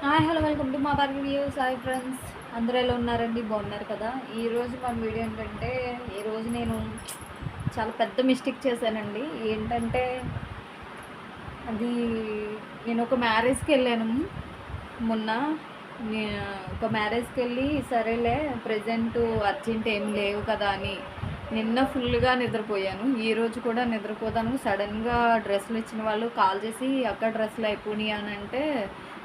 Hi hello welcome to మా park videos. Hi friends, అందరూ ఎలా ఉన్నారండి? బాగున్నారు కదా? ఈరోజు మన వీడియో ఏంటంటే, ఈరోజు నేను చాలా పెద్ద మిస్టేక్ చేశానండి. ఏంటంటే అది నేను ఒక మ్యారేజ్కి వెళ్ళాను మొన్న. ఒక మ్యారేజ్కి వెళ్ళి సరేలే ప్రజెంట్ అర్జెంట్ ఏం లేవు కదా అని నిన్న ఫుల్గా నిద్రపోయాను. ఈరోజు కూడా నిద్రపోతాను. సడన్గా డ్రెస్సులు ఇచ్చిన వాళ్ళు కాల్ చేసి అక్క డ్రెస్సులు అయిపోయినాయి అని అంటే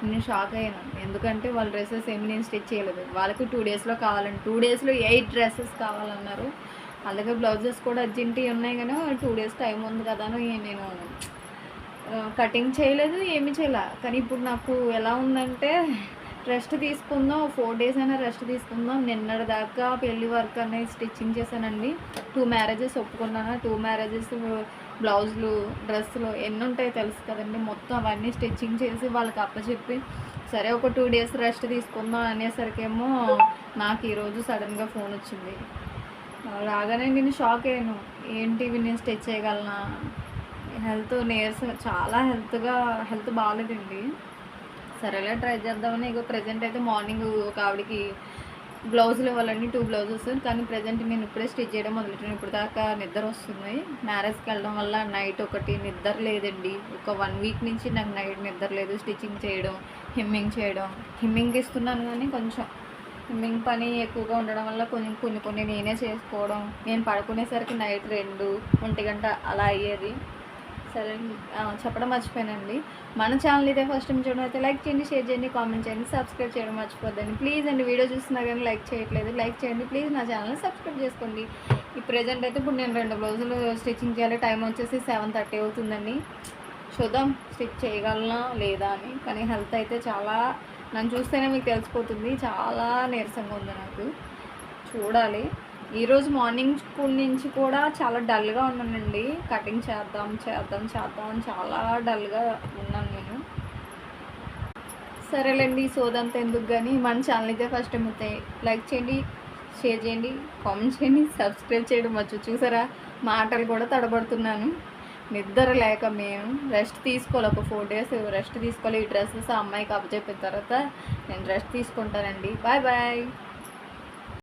నేను షాక్ అయ్యాను. ఎందుకంటే వాళ్ళ డ్రెస్సెస్ ఏమి నేను స్టిచ్ చేయలేదు. వాళ్ళకి 2 డేస్లో కావాలని 2 డేస్లో 8 డ్రెస్సెస్ కావాలన్నారు. అలాగే బ్లౌజెస్ కూడా అర్జెంట్వి ఉన్నాయి కానీ 2 డేస్ టైం ఉంది కదా అని నేను కటింగ్ చేయలేదు, ఏమి చేయలే. కానీ ఇప్పుడు నాకు ఎలా ఉందంటే రెస్ట్ తీసుకుందాం, 4 డేస్ అయినా రెస్ట్ తీసుకుందాం. నిన్నటి దాకా పెళ్లి వర్క్ అనేది స్టిచ్చింగ్ చేశానండి. 2 మ్యారేజెస్ ఒప్పుకున్నాను. 2 మ్యారేజెస్ బ్లౌజులు, డ్రెస్సులు ఎన్ని ఉంటాయో తెలుసు కదండి. మొత్తం అవన్నీ స్టిచ్చింగ్ చేసి వాళ్ళకి అప్పచెప్పి సరే ఒక 2 డేస్ రెస్ట్ తీసుకుందాం అనేసరికేమో నాకు ఈరోజు సడన్గా ఫోన్ వచ్చింది. రాగానే నేను షాక్ అయ్యాను. ఏంటి ఇవి నేను స్టిచ్ చేయగలనా? హెల్త్ చాలా హెల్త్ బాగాలేదండి. సరేలే ట్రై చేద్దామని ఇక ప్రజెంట్ అయితే మార్నింగ్ ఒక ఆవిడకి బ్లౌజులు ఇవ్వాలండి, 2 బ్లౌజెస్. కానీ ప్రజెంట్ నేను ఇప్పుడే స్టిచ్ చేయడం మొదలెట్టాను. ఇప్పుడు దాకా నిద్ర వస్తుంది. మ్యారేజ్కి వెళ్ళడం వల్ల నైట్ ఒకటి నిద్ర లేదండి. ఒక 1 వీక్ నుంచి నాకు నైట్ నిద్ర లేదు. స్టిచ్చింగ్ చేయడం, హిమ్మింగ్ ఇస్తున్నాను కానీ కొంచెం హిమ్మింగ్ పని ఎక్కువగా ఉండడం వల్ల కొన్ని నేనే చేసుకోవడం. నేను పడుకునేసరికి నైట్ 2, 1 గంట అలా అయ్యేది. సరే చెప్పడం మర్చిపోయానండి. మన ఛానల్ ఇదే ఫస్ట్ టైం చూడడం అయితే లైక్ చేయండి, షేర్ చేయండి, కామెంట్ చేయండి, సబ్స్క్రైబ్ చేయడం మర్చిపోద్దండి ప్లీజ్ అండి. వీడియో చూస్తున్నా కానీ లైక్ చేయట్లేదు, లైక్ చేయండి ప్లీజ్. నా ఛానల్ని సబ్స్క్రైబ్ చేసుకోండి. ఈ ప్రజెంట్ అయితే ఇప్పుడు నేను 2 బ్లౌజులు స్టిచ్చింగ్ చేయాలి. టైం వచ్చేసి 7:30 అవుతుందండి. చూద్దాం స్టిచ్ చేయగలనా లేదా అని. కానీ హెల్త్ అయితే చాలా, నన్ను చూస్తేనే మీకు తెలిసిపోతుంది, చాలా నీరసంగా ఉంది నాకు. చూడాలి. ఈరోజు మార్నింగ్ స్కూల్ నుంచి కూడా చాలా డల్గా ఉన్నానండి. కటింగ్ చేద్దాం అని చాలా డల్గా ఉన్నాను నేను. సరేలేండి, సోదంతా ఎందుకు కానీ మన ఛానల్ అయితే ఫస్ట్ టైం అయితే లైక్ చేయండి, షేర్ చేయండి, కామెంట్ చేయండి, సబ్స్క్రైబ్ చేయడం చూసారా మాటలు కూడా తడబడుతున్నాను. నిద్ర లేక మేము రెస్ట్ తీసుకోవాలి. ఒక 4 డేస్ రెస్ట్ తీసుకోవాలి. ఈ డ్రెస్సెస్ ఆ అమ్మాయికి అప్పచెప్పిన తర్వాత నేను రెస్ట్ తీసుకుంటానండి. Bye bye.